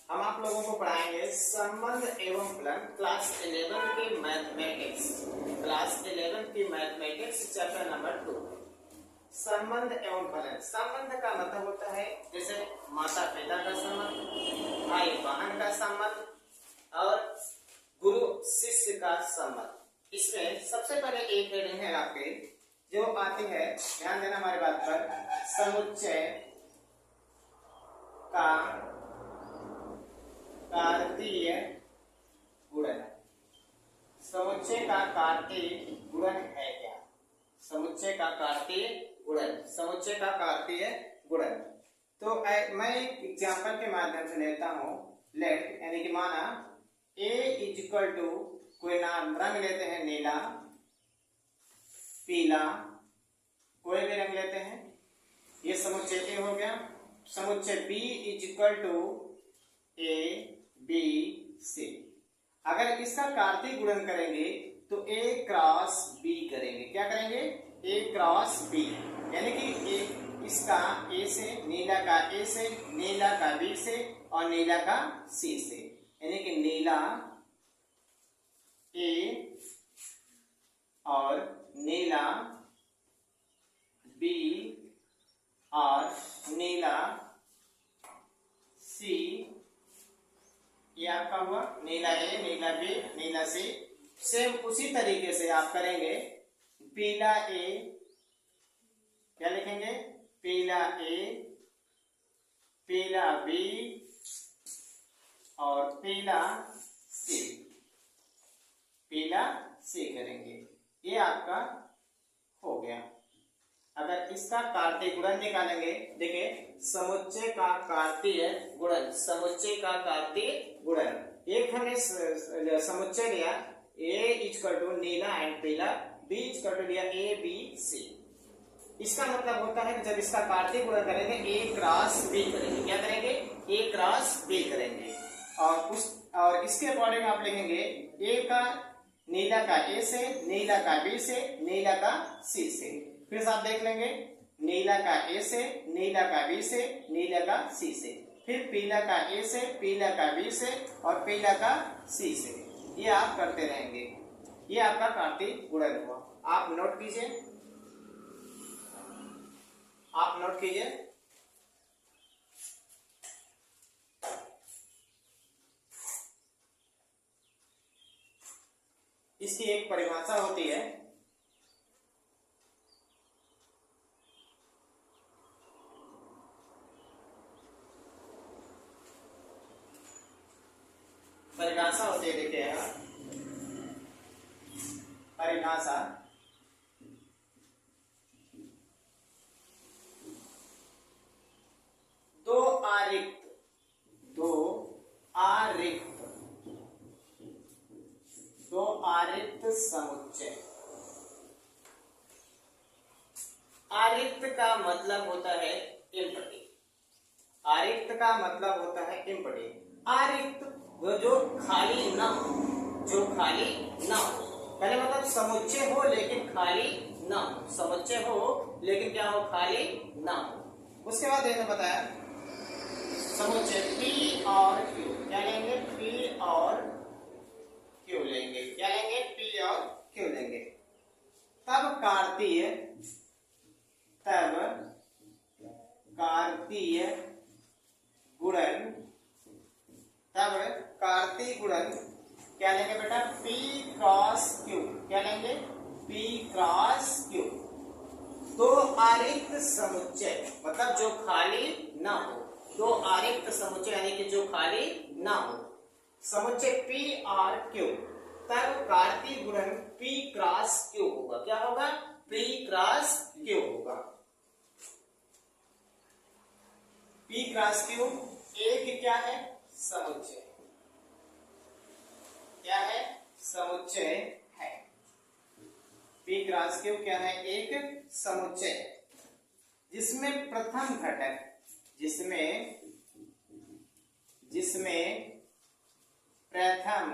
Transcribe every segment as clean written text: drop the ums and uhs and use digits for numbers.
हम आप लोगों को पढ़ाएंगे संबंध एवं फलन क्लास 11 की मैथमेटिक्स। क्लास 11 की मैथमेटिक्स चैप्टर नंबर 2। संबंध एवं फलन। संबंध का मतलब होता है जैसे माता पिता का संबंध, भाई बहन का संबंध और गुरु शिष्य का संबंध। इसमें सबसे पहले एक हेडिंग है आपके जो आती है, ध्यान देना हमारी बात पर, समुच्चय का कार्तीय गुणन। समुच्चय का कार्तीय गुणन है क्या? समुच्चय का कार्तीय गुणन, समुच्चय का कार्तीय गुणन। तो मैं एक एग्जांपल के माध्यम से लेता हूं। लेट यानी कि माना a इक्वल टू कोई नाम रंग लेते हैं, नीला, पीला, कोई भी रंग लेते हैं। ये समुच्चय A हो गया। समुच्चय B equal to A B C। अगर इसका कार्तीय गुणन करेंगे तो A क्रॉस B करेंगे। क्या करेंगे? A क्रॉस B, यानी कि इसका A से, नीला का A से, नीला का B से और नीला का C से, यानी कि नीला A और नीला B और नीला C। ये आपका हुआ नीला A, Neela B, Neela C। Same उसी तरीके से आप करेंगे। पीला A, क्या लिखेंगे? पीला A, पीला B और पीला C। पीला C करेंगे। ये आपका हो गया। अगर इसका कार्तीय गुणन निकालेंगे, देखिए समुच्चय का कार्तीय गुणन, समुच्चय का कार्तीय गुणन। एक हमने समुच्चय लिया A इक्वल टू नीला एंड पीला, B इक्वल टू लिया A B C। इसका मतलब होता है कि जब इसका कार्तीय गुणन करेंगे A क्रॉस B करेंगे। क्या करेंगे? A क्रॉस B करेंगे। और इसके अकॉर्डिंग आप लिखेंगे A का, नीला का A से, नीला का B से, नीला का C से। फिर से आप देख लेंगे नीला का A से, नीला का B से, नीला का C से, फिर पीला का A से, पीला का B से और पीला का C से। ये आप करते रहेंगे। ये आपका कार्तीय गुणन हुआ। आप नोट कीजिए, आप नोट कीजिए। इसकी एक परिभाषा होती है, परिभाषा होती है, देखिए यहाँ परिभाषा। दो आरिक्त समुच्चय। आरिक्त का मतलब होता है एम्प्टी। आरिक्त का मतलब होता है एम्प्टी। आरिक्त जो खाली ना हो, जो खाली ना हो। पहले मतलब समुच्चय हो लेकिन खाली ना हो, समुच्चय हो लेकिन क्या हो? खाली ना हो। उसके बाद मैंने बताया समुच्चय P और Q। क्या लेंगे? P और Q लेंगे। क्या लेंगे? P और Q लेंगे। तब कार्तीय गुणन, तब कार्तीय गुणन क्या लेंगे बेटा? P cross Q। क्या लेंगे? P cross Q। दो आरिक्त समुच्चय मतलब जो खाली ना हो, दो आरिक्त समुच्चय यानी कि जो खाली ना हो, समुच्चय P और Q, तब कार्तीय गुणन P क्रॉस Q होगा। क्या होगा? P क्रॉस Q होगा। P क्रॉस Q एक क्या है? समुच्चय। क्या है? समुच्चय है। P क्रॉस Q क्या है? एक समुच्चय जिसमें प्रथम घटक, जिसमें प्रथम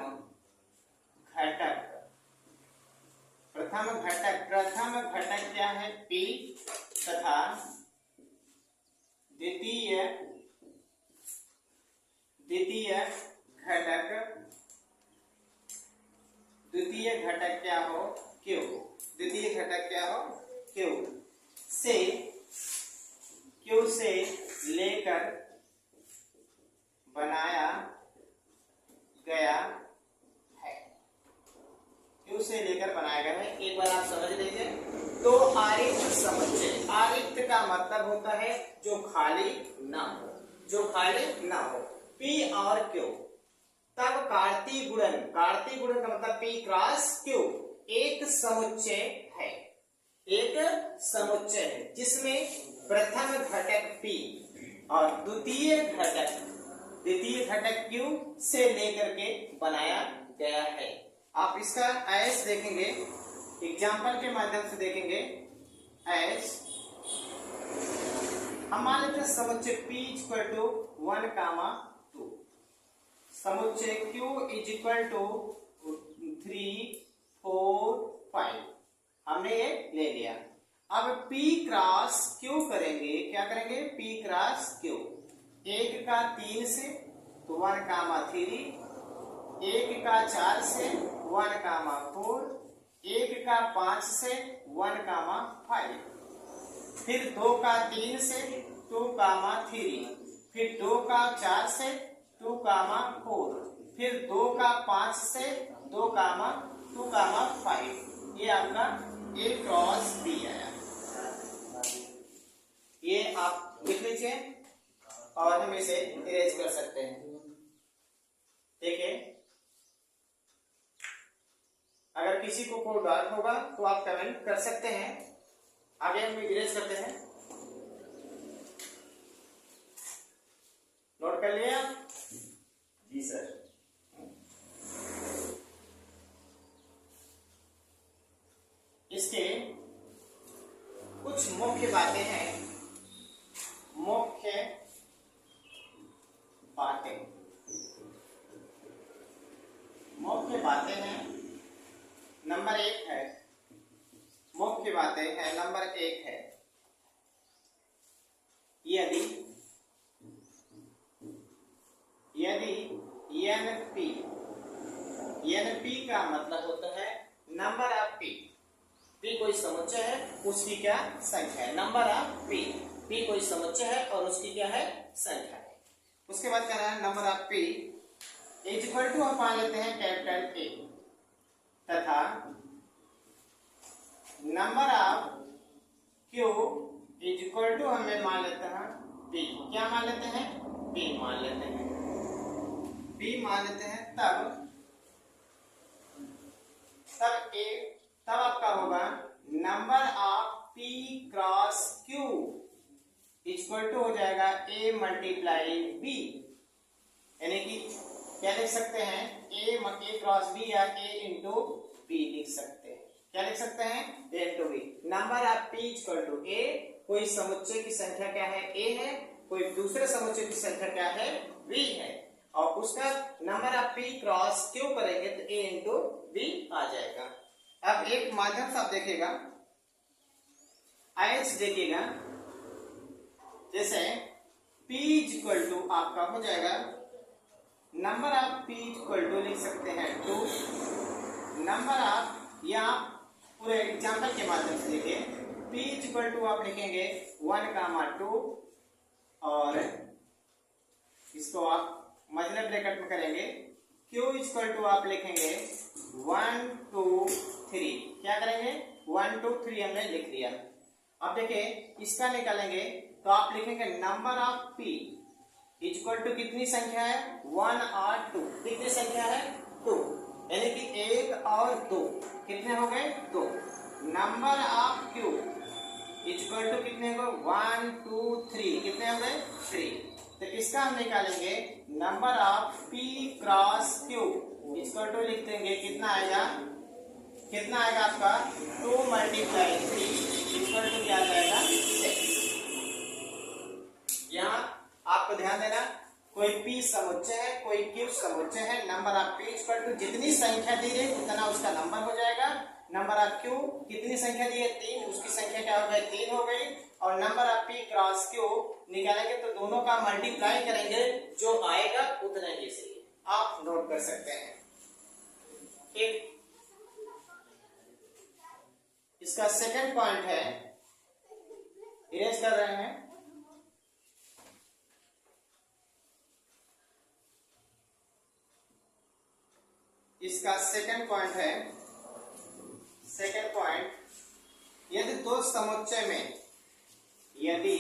घटक क्या है? P तथा द्वितीय घटक क्या हो क्यू, द्वितीय घटक क्या हो क्यू से, क्यू से लेकर बनाया गया है, क्यू से लेकर बनाया गया है। एक बार आप समझ लीजिए। तो आरिक्त समुच्चय, आरिक्त का मतलब होता है जो खाली ना हो, जो खाली ना हो। पी और क्यू, तब कार्तीय गुणन, कार्तीय गुणन का मतलब पी क्रॉस क्यू एक समुच्चय है, एक समुच्चय है जिसमें प्रथम घटक पी और द्वितीय घटक क्यू से लेकर के बनाया गया है। आप इसका एस देखेंगे, एग्जाम्पल के माध्यम से देखेंगे। एस हम मान लेते हैं समुच्चय P इक्वल टू 1,2, समुच्चय Q इज इक्वल टू 3, 4, 5 हमने ये ले लिया। अब P क्रॉस Q करेंगे, क्या करेंगे? P क्रॉस Q, 1 का 3 से तो 1,3, 1 का 4 से 1,4, 1 का 5 से 1,5, फिर 2 का 3 से 2,3, फिर 2 का 4 से 2,4, फिर 2 का 5 से 2,5। ये आपका A क्रॉस B आया। ये आप लिख लीजिए और हम इसे इरेज कर सकते हैं। देखिए, अगर किसी को कोई डाउट होगा तो आप कमेंट कर सकते हैं। आगे हम इरेज करते हैं। नोट कर लिया? जी सर। इसके कुछ मुख्य बातें हैं, मुख्य बातें हैं। नंबर 1 है, मुख्य बातें हैं। नंबर 1 है, यदि NP का मतलब होता है नंबर ऑफ P कोई समुच्चय है, उसकी क्या संख्या है। नंबर ऑफ P कोई समुच्चय है और उसकी क्या है संख्या है। उसके बाद क्या है, number of P is equal to हम मान लेते हैं कैपिटल A, तथा number of Q is equal to हमें मान लेते हैं B। क्या मान लेते हैं? B मान लेते हैं। B मान लेते हैं तब आपका होगा number of P cross Q equal to हो जाएगा A मल्टीप्लाई B। यानी कि क्या लिख सकते हैं? A क्रॉस B या A इंटू B लिख सकते हैं। क्या लिख सकते हैं? A into B। Number of P equal to A, कोई समुच्चय की संख्या क्या है? A है, कोई दूसरे समुच्चय की संख्या क्या है? B है, और उसका number of P cross Q करेंगे तो A इंटू B आ जाएगा। अब एक माध्यम से आप देखिएगा, H देखिएगा, जैसे P इक्वल टू आपका हो जाएगा number of P equal to लिख सकते हैं 2, नंबर ऑफ, या पूरे एग्जाम्पल के माध्यम से देखिए, P इक्वल टू आप लिखेंगे 1,2 और इसको आप मजले ब्रैकेट में करेंगे। Q इक्वल टू आप लिखेंगे 1, 2, 3। क्या करेंगे? 1, 2, 3 हमने लिख लिया। अब देखिए, इसका निकालेंगे तो आप लिखेंगे number of P equal to कितनी संख्या है? 1 और 2। कितनी संख्या है? 2। यानी कि 1 और 2 कितने हो गए? 2। Number of Q equal to कितने हो? 1, 2, 3। कितने हो गए? 3। तो इसका हम निकालेंगे number of P cross Q equal to लिख देंगे, कितना आएगा? कितना आएगा आपका? 2 मल्टीप्लाई 3 इक्वल टू क्या आ जाएगा? 6। यहाँ आपको ध्यान देना, कोई P समुच्चय है, कोई Q समुच्चय है। Number of P equal to जितनी संख्या दी है उतना उसका नंबर हो जाएगा। नंबर ऑफ Q कितनी संख्या दी है? 3, उसकी संख्या क्या हो गई? 3 हो गई। और number of P cross Q निकालेंगे तो दोनों का मल्टीप्लाई करेंगे, जो आएगा उतना कर सकते हैं। ठीक, इसका सेकंड पॉइंट है, इरेज कर रहे हैं। इसका सेकंड पॉइंट है, सेकंड पॉइंट, यदि दो समुच्चय में, यदि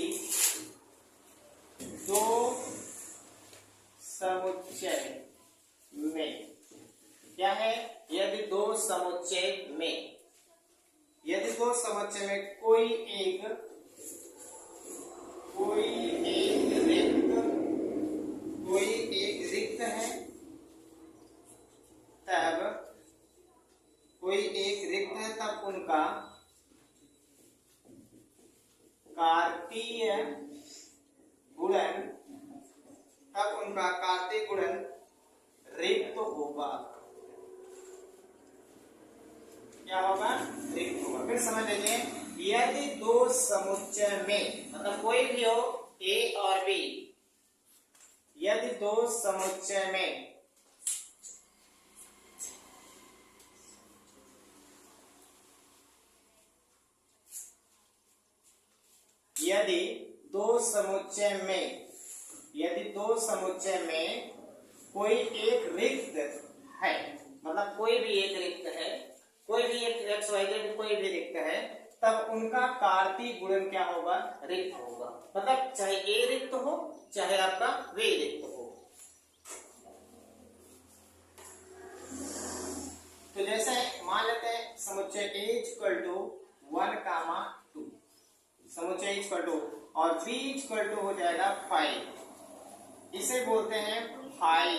दो समुच्चय में, क्या है, यदि दो समुच्चय में, यदि दो समुच्चय में कोई एक रिक्त है, तब कोई एक रिक्त है, तब उनका कार्तीय गुणन, तब उनका कार्तीय गुणन रिक्त होगा। क्या होगा? रिक्त होगा। फिर समझ लीजिए, यदि दो समुच्चय में, मतलब कोई भी हो ए और बी, यदि दो समुच्चय में यदि दो समुच्चय में कोई एक रिक्त है, मतलब कोई भी एक रिक्त है, कोई भी एक एक्स वाई जेड कोई भी रिक्त है, तब उनका कार्तीय गुणन क्या होगा? रिक्त होगा। मतलब चाहे ए रिक्त हो, चाहे आपका वे रिक्त हो। तो जैसे मान लेते हैं समुच्चय A इक्वल टू 1, 2, समुच्चय इक्वल टू, और B इक्वल टू हो जाएगा 5। इसे बोलते हैं फाई।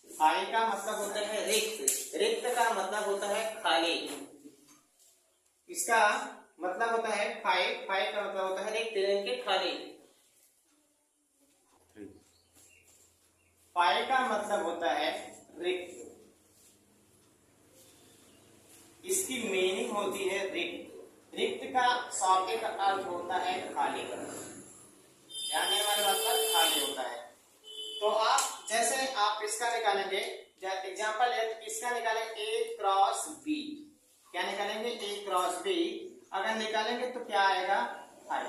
फाई का मतलब होता है रिक्त, रिक्त का मतलब होता है खाली। इसका मतलब होता है फाई, फाई का मतलब होता है रिक्त, के खाली। फाई का मतलब होता है रिक्त, इसकी मीनिंग होती है रिक्त। रिक्त का शाब्दिक अर्थ होता है खाली। ध्यान देने वाली बात पर, खाली होता है। तो आप जैसे आप इसका निकालेंगे, एग्जाम्पल इसका निकालेंगे A क्रॉस B। क्या निकालेंगे? A cross B। अगर निकालेंगे तो क्या आएगा? 5।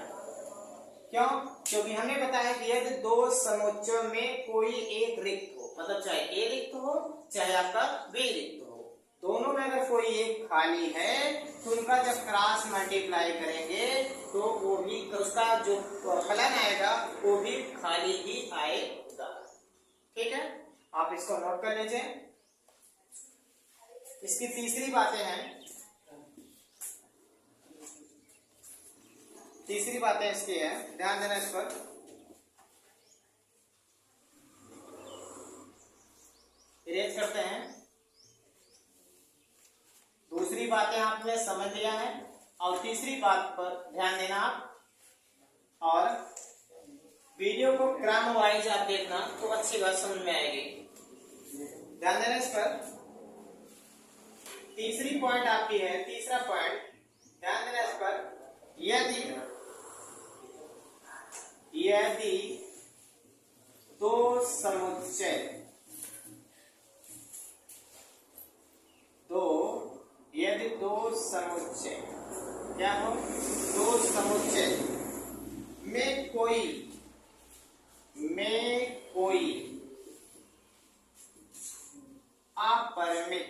क्यों? क्योंकि हमें पता है कि यदि दो समुच्चयों में कोई एक रिक्त हो, मतलब चाहे A रिक्त हो, चाहे आपका B रिक्त हो, दोनों में अगर कोई एक खाली है, तो उनका जब क्रॉस मल्टीप्लाई करेंगे तो वो भी, उसका जो फलन आएगा वो भी खाली ही आएगा। ठीक है, आप इसको नोट कर लीजिए। इसकी तीसरी बातें हैं, तीसरी बातें इसकी है, ध्यान देना इस पर। इरेज करते हैं। दूसरी बातें आपने समझ लिया है, और तीसरी बात पर ध्यान देना आप, और वीडियो को क्रम वाइज आप देखना तो अच्छी बात समझ में आएगी। ध्यान देना इस पर। तीसरी पॉइंट आपकी है, तीसरा पॉइंट, ध्यान देना इस पर। यदि दो समुच्चय, यदि दो समुच्चय क्या हो? दो समुच्चय में कोई अपरिमित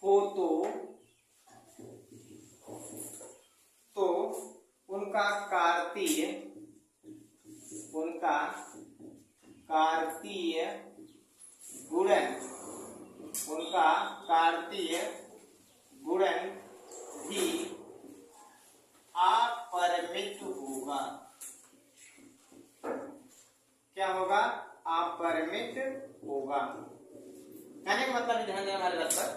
हो, तो उनका कार्तीय गुणन भी अपरिमित होगा। क्या होगा? अपरिमित होगा। कहने का मतलब ध्यान दें हमारे बात पर,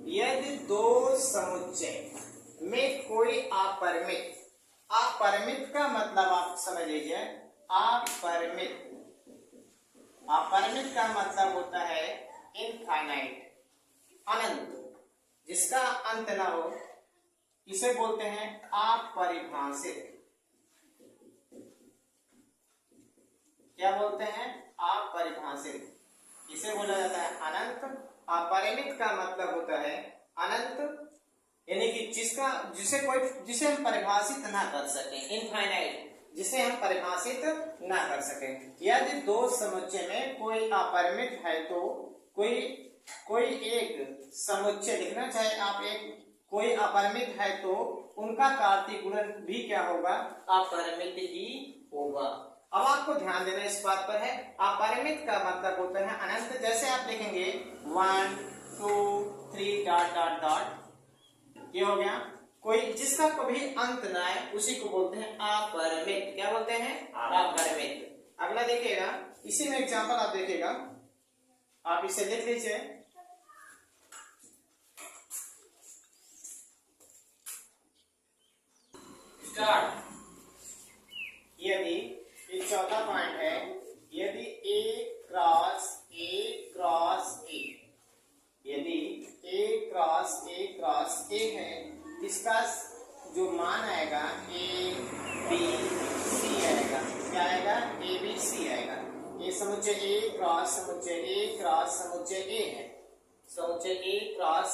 यदि दो समुच्चय में कोई अपरिमित का मतलब आप समझ लीजिए, अपरिमित का मतलब होता है इनफाइनाइट, अनंत, जिसका अंत ना हो, इसे बोलते हैं अपरिभाषित। क्या बोलते हैं? अपरिभाषित। इसे बोला जाता है अनंत। अपरिमित का मतलब होता है अनंत, यानी कि जिसे हम परिभाषित ना कर सकें, इनफाइनाइट, जिसे हम परिभाषित ना कर सकें। यदि दो समुच्चय में कोई अपरिमित है तो कोई एक समुच्चय लिखना चाहे आप, एक कोई अपरिमित है तो उनका कार्तीय गुणन भी क्या होगा? अपरिमित ही होगा। अब आपको ध्यान देना इस बात पर है, अपरिमित का मतलब होता है अनंत। जैसे आप लिखेंगे 1 2 3 डॉट डॉट डॉट, ये हो गया। कोई जिसका कभी अंत ना आए उसी को बोलते हैं अपरिमित। क्या बोलते हैं? अपरिमित। अगला देखिएगा, इसी में एग्जांपल आप देखिएगा, आप इसे लिख लीजिए। स्टार्ट। यदि ये चौथा पॉइंट है, यदि A क्रॉस A, यदि A क्रॉस A है, इसका जो मान आएगा ABC आएगा। क्या आएगा? ABC आएगा। ये समुच्चय A क्रॉस समुच्चय A है। समुच्चय A क्रॉस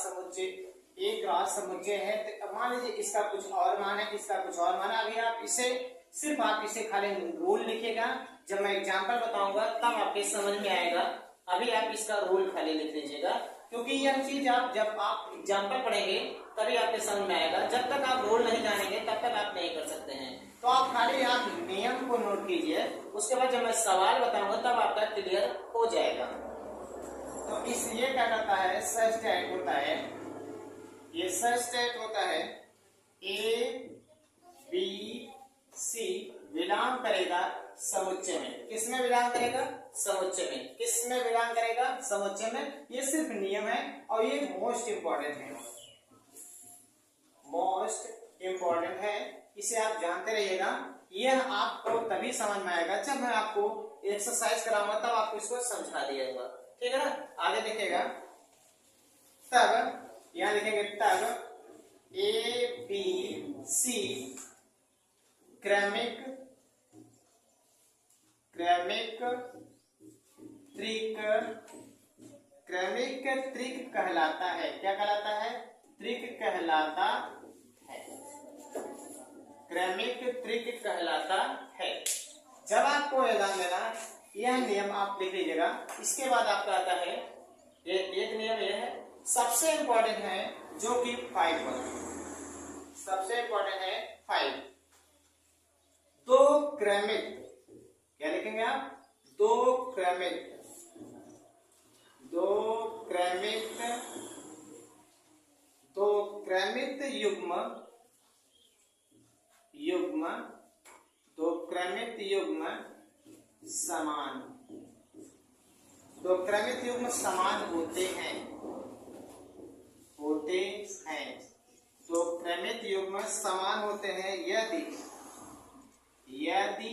समुच्चय है, तो मान लीजिए इसका कुछ और मान है, इसका कुछ और मान है। अभी आप इसे खाली रूल लिखिएगा, जब मैं एग्जांपल बताऊंगा तब आपके समझ में आएगा। अभी आप इसका रूल खाली लिख लीजिएगा, क्योंकि यह चीज जब आप एग्जांपल पढ़ेंगे तभी आपके समझ में आएगा। जब तक आप रूल नहीं जानेंगे तब तक आप नहीं कर सकते हैं। तो आप खाली आप नियम को नोट कीजिए, उसके बाद जब मैं सवाल बताऊंगा तब आपका क्लियर हो जाएगा। तो इसलिए क्या करता है? सबस्टेट होता है, ये सबस्टेट होता है ABC विलोम करेगा समुच्चय में। किसमें विलोम करेगा? समुच्चय में। किसमें विलोम करेगा? समुच्चय में। ये सिर्फ नियम है और ये मोस्ट इंपॉर्टेंट है, मोस्ट इंपॉर्टेंट है। इसे आप जानते रहिएगा। यह आपको तभी समझ में आएगा जब मैं आपको एक्सरसाइज कराऊंगा, तब आपको इसको समझा दिया। ठीक है ना? आगे देखिएगा, तब यहां लिखेंगे तब ABC क्रमिक त्रिक कहलाता है। क्या कहलाता है? त्रिक कहलाता है। क्रमिक त्रिक कहलाता है। जब आपको एग्जाम देना, यह नियम आप लिख लीजिएगा। इसके बाद आपका आता है एक नियम यह है, सबसे इंपॉर्टेंट है, जो कि 5 पर, सबसे इंपॉर्टेंट है 5। दो क्रमिक, क्या लिखेंगे आप? दो क्रमिक युग्म समान, दो क्रमिक युग्म समान होते हैं। दो क्रमिक युग्म समान होते हैं यदि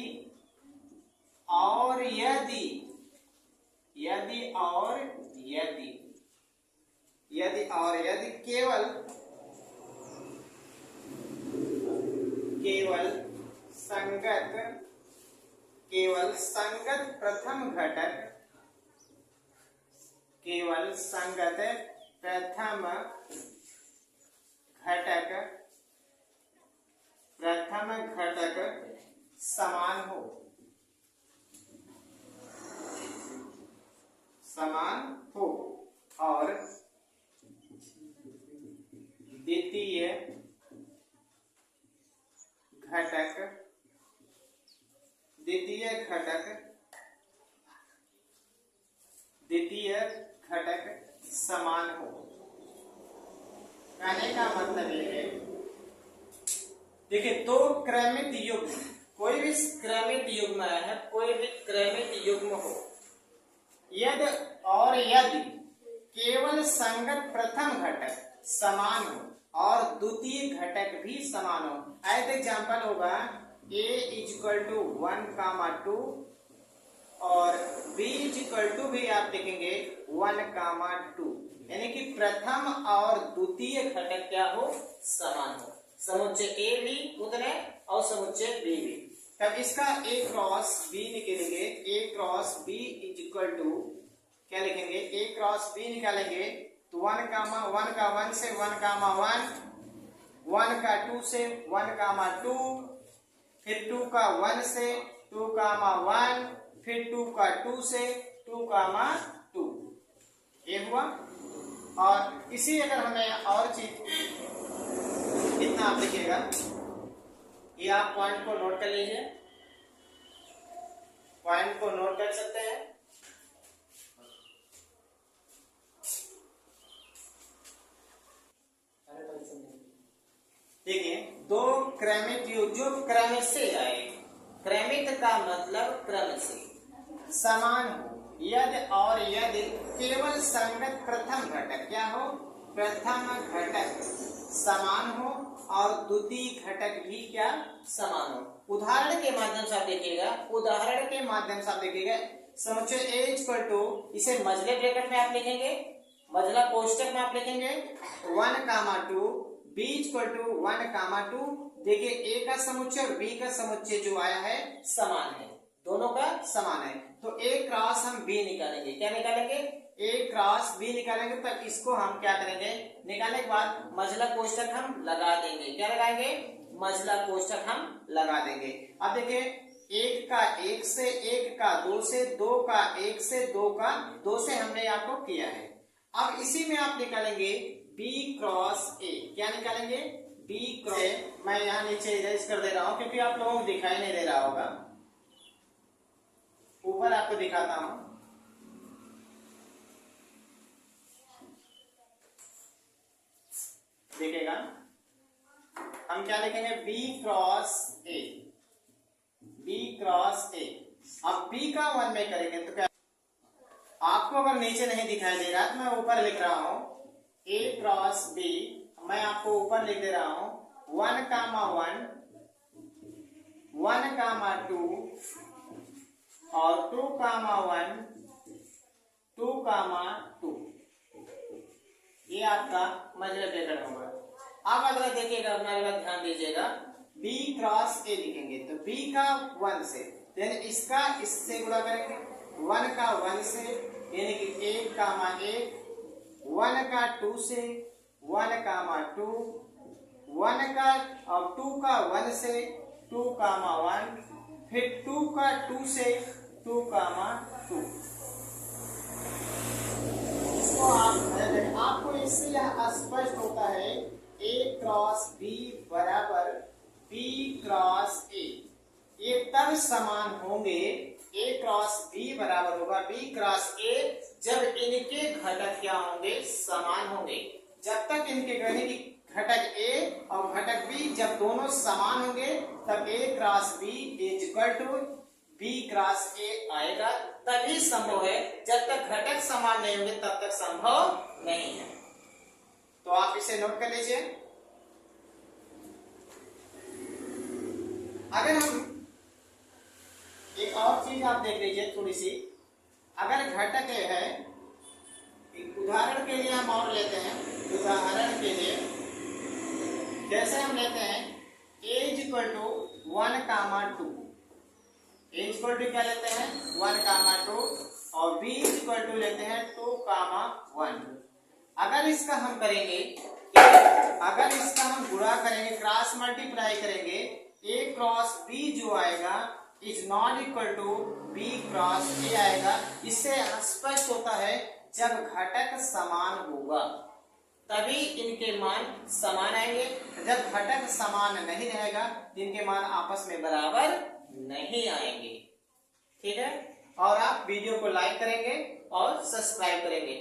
केवल संगत प्रथम घटक समान हो और द्वितीय घटक समान हो। कहने का मतलब ये है, देखिए, दो क्रमिक युग्म, कोई भी क्रमिक युग्म है, कोई भी क्रमिक युग्म हो, यदि केवल संगत प्रथम घटक समान हो और द्वितीय घटक भी समान हो। ऐसे एग्जांपल होगा A = 1, 2 और B = भी आप लिखेंगे 1, 2, यानी कि प्रथम और द्वितीय घटक क्या हो? समान हो। समुच्चय A भी उतने और समुच्चय B भी। तब इसका A क्रॉस B निकलेंगे, A cross B is equal to क्या लिखेंगे, A क्रॉस B निकालेंगे तो 1 का 1 से 1 कामा 1, 1 का 2 से 1 कामा 2, फिर 2 का 1 से 2 कामा 1, फिर 2 का 2 से 2 कामा 2, ये हुआ। और इसी अगर हमें और चीज इतना आप लिखिएगा, ये आप पॉइंट को नोट कर लीजिए, पॉइंट को नोट कर सकते हैं। देखिए, दो क्रमिक युग्म जो क्रम से आए, क्रमिक का मतलब क्रम से समान हो, यदि और यदि केवल संगत प्रथम घटक क्या हो, प्रथम घटक समान हो और द्वितीय घटक भी क्या समान हो। उदाहरण के माध्यम से आप देखिएगा, उदाहरण के माध्यम से आप देखिएगा, समुच्चय A इक्वल टू, इसे मझले ब्रैकेट में आप लिखेंगे, मझला कोष्टक में आप लिखेंगे 1 comma 2, B equal to 1 comma 2। देखिए A का समुच्चय और B का समुच्चय जो आया है समान है, दोनों का समान है, तो A क्रॉस हम B निकालेंगे, क्या निकालेंगे, A क्रॉस B निकालेंगे। तब इसको हम क्या करेंगे, निकालने के बाद मझला कोष्टक हम लगा देंगे, क्या लगाएंगे, मझला कोष्टक हम लगा देंगे। अब देखिए, 1 का 1 से, 1 का 2 से, 2 का 1 से, 2 का 2 से हमने आपको किया है। अब इसी में आप निकालेंगे B क्रॉस A, क्या निकालेंगे, B क्रॉस, मैं यहाँ नीचे इरेज कर दे रहा हूँ क्योंकि आप लोगों को दिखाई नहीं दे रहा होगा, ऊपर आपको दिखाता हूं। देखिएगा, हम क्या लिखेंगे, B cross A, B cross A। अब B का 1 में करेंगे तो क्या, आपको अगर नीचे नहीं दिखाई दे रहा तो मैं ऊपर लिख रहा हूं, A क्रॉस B, मैं आपको ऊपर लिख दे रहा हूं 1 कामा 1, 1 कामा 2 और 2 कामा 1, 2 कामा 2, ये आपका मझला ब्रैकेट होगा। अब अगला देखिएगा, अपना अगला ध्यान दीजिएगा, B क्रॉस A लिखेंगे तो B का 1 से, देन इसका इससे गुणा करेंगे, 1 का 1 से यानी कि 1 कामा 1, 1 का 2 से 1 कामा 2, 1 का और 2 का 1 से 2 कामा 1, फिर 2 का 2 से 2 कामा 2। इसको आपको इससे यह स्पष्ट होता है A क्रॉस B बराबर B क्रॉस A, ये तब समान होंगे, A क्रॉस B बराबर होगा B क्रॉस A जब इनके घटक क्या होंगे, समान होंगे। जब तक इनके घटक A और घटक B जब दोनों समान होंगे तब A cross B is equal to B cross A आएगा, तभी संभव है। जब तक घटक समान नहीं होंगे तब तक संभव नहीं है। तो आप इसे नोट कर लीजिए। अगर हम एक और चीज आप देख लीजिए थोड़ी सी, अगर घटक है, एक उदाहरण के लिए हम और लेते हैं, उदाहरण के लिए जैसे हम लेते हैं A is equal to 1 comma 2, A is equal to क्या लेते हैं 1 कामा 2 और B इज इक्वल टू लेते हैं 2 कामा 1। अगर इसका हम करेंगे, अगर इसका हम गुणा करेंगे, क्रॉस मल्टीप्लाई करेंगे, A क्रॉस B जो आएगा is not equal to B cross A आएगा। इससे स्पष्ट होता है जब घटक समान होगा तभी इनके मान समान आएंगे, जब घटक समान नहीं रहेगा इनके मान आपस में बराबर नहीं आएंगे। ठीक है, और आप वीडियो को लाइक करेंगे और सब्सक्राइब करेंगे।